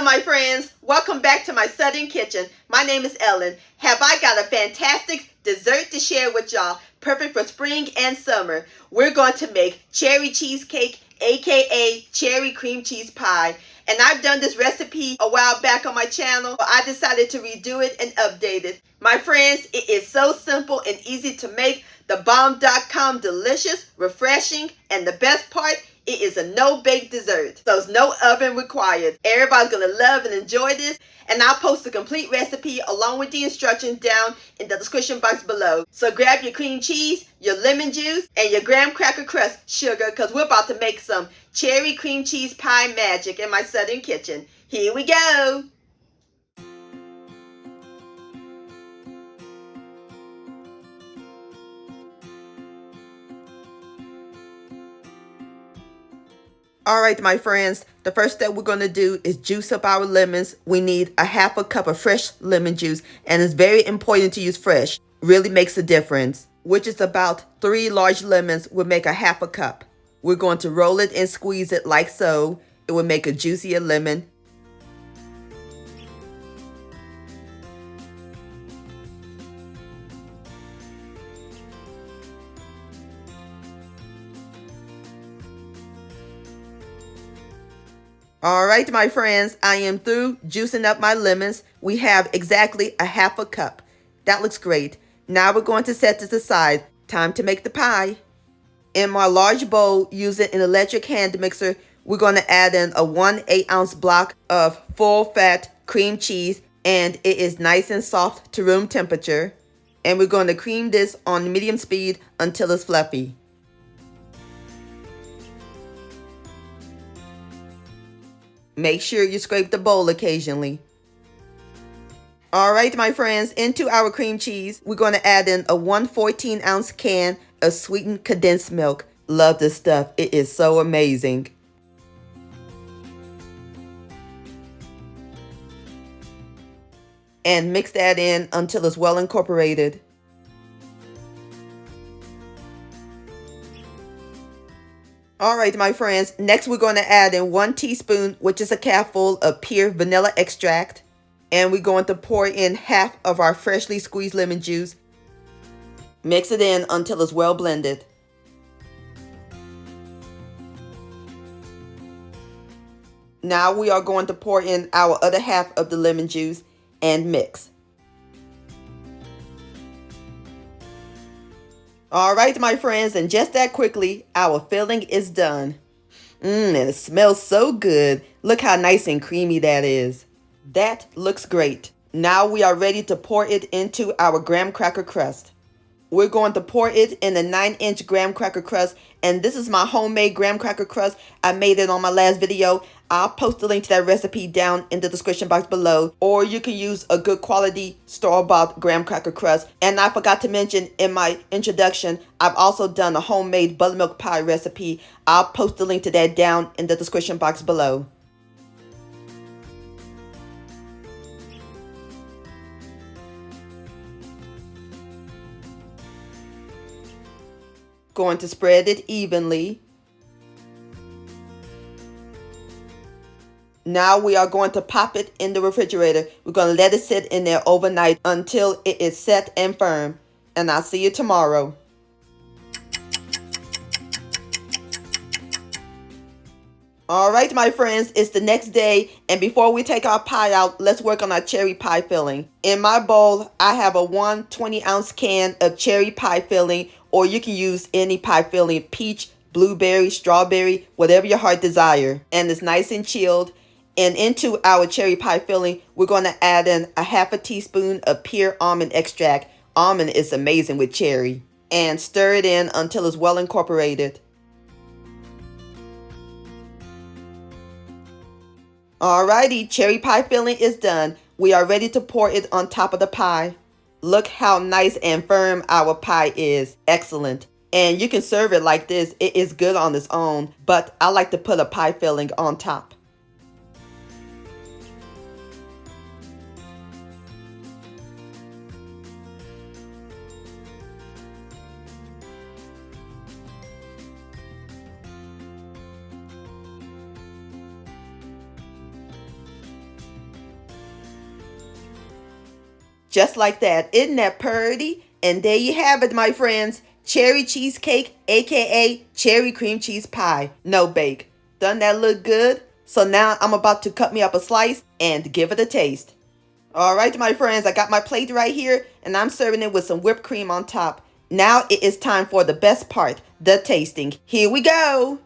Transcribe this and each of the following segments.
my friends, welcome back to my Southern Kitchen. My name is Ellen. Have I got a fantastic dessert to share with y'all, perfect for spring and summer. We're going to make cherry cheesecake, aka cherry cream cheese pie. And I've done this recipe a while back on my channel. I decided to redo it and update it. My friends, it is so simple and easy to make. The bomb.com delicious, refreshing, and the best part, it is a no-bake dessert. So there's no oven required. Everybody's gonna love and enjoy this. And I'll post the complete recipe along with the instructions down in the description box below. So grab your cream cheese, your lemon juice, and your graham cracker crust sugar, because we're about to make some cherry cream cheese pie magic in my Southern Kitchen. Here we go. All right, my friends, the first step we're going to do is juice up our lemons. We need a half a cup of fresh lemon juice, and it's very important to use fresh. Really makes a difference, which is about 3 large lemons will make a half a cup. We're going to roll it and squeeze it like so. It will make a juicier lemon. All right, my friends, I am through juicing up my lemons. We have exactly a half a cup. That looks great. Now we're going to set this aside. Time to make the pie. In my large bowl, using an electric hand mixer, we're going to add in a 1/8 ounce block of full fat cream cheese, and it is nice and soft to room temperature. And we're going to cream this on medium speed until it's fluffy. Make sure you scrape the bowl occasionally. All right, my friends, into our cream cheese, we're going to add in a 1/14 ounce can of sweetened condensed milk. Love this stuff. It is so amazing. And mix that in until it's well incorporated. All right, my friends, next we're going to add in 1 teaspoon, which is a cupful of pure vanilla extract. And we're going to pour in half of our freshly squeezed lemon juice. Mix it in until it's well blended. Now we are going to pour in our other half of the lemon juice and mix. All right, my friends, and just that quickly, our filling is done. And it smells so good. Look how nice and creamy that is. That looks great. Now we are ready to pour it into our graham cracker crust. We're going to pour it in a 9-inch graham cracker crust, and this is my homemade graham cracker crust. I made it on my last video. I'll post the link to that recipe down in the description box below, or you can use a good quality store-bought graham cracker crust. And I forgot to mention in my introduction, I've also done a homemade buttermilk pie recipe. I'll post the link to that down in the description box below. Going to spread it evenly. Now we are going to pop it in the refrigerator. We're going to let it sit in there overnight until it is set and firm. And I'll see you tomorrow. All right, my friends, it's the next day, and before we take our pie out, let's work on our cherry pie filling. In my bowl, I have a 1/20 ounce can of cherry pie filling, or you can use any pie filling, peach, blueberry, strawberry, whatever your heart desire. And it's nice and chilled. And into our cherry pie filling, we're going to add in a 1/2 teaspoon of pure almond extract. Almond is amazing with cherry. And stir it in until it's well incorporated. Alrighty, cherry pie filling is done. We are ready to pour it on top of the pie. Look how nice and firm our pie is. Excellent. And you can serve it like this. It is good on its own, but I like to put a pie filling on top. Just like that. Isn't that pretty? And there you have it, my friends. Cherry cheesecake, aka cherry cream cheese pie. No bake. Doesn't that look good? So now I'm about to cut me up a slice and give it a taste. Alright, my friends, I got my plate right here and I'm serving it with some whipped cream on top. Now it is time for the best part, the tasting. Here we go.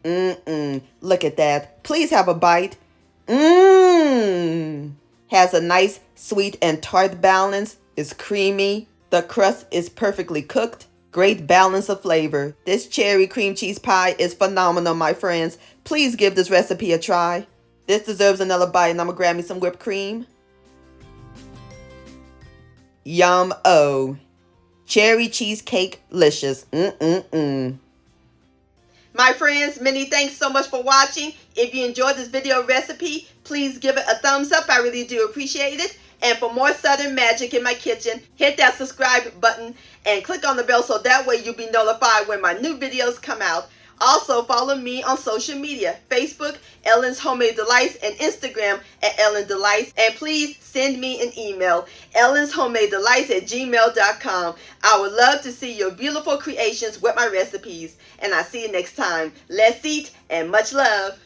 Look at that. Please have a bite. Has a nice sweet and tart balance. It's creamy. The crust is perfectly cooked. Great balance of flavor. This cherry cream cheese pie is phenomenal, my friends. Please give this recipe a try. This deserves another bite, and I'm gonna grab me some whipped cream. Yum-o. Cherry cheesecake licious. My friends, many thanks so much for watching. If you enjoyed this video recipe, please give it a thumbs up. I really do appreciate it. And for more Southern magic in my kitchen, hit that subscribe button and click on the bell so that way you'll be notified when my new videos come out. Also, follow me on social media, Facebook, Ellen's Homemade Delights, and Instagram at Ellen Delights. And please send me an email, ellenshomemadedelights@gmail.com. I would love to see your beautiful creations with my recipes. And I'll see you next time. Let's eat and much love.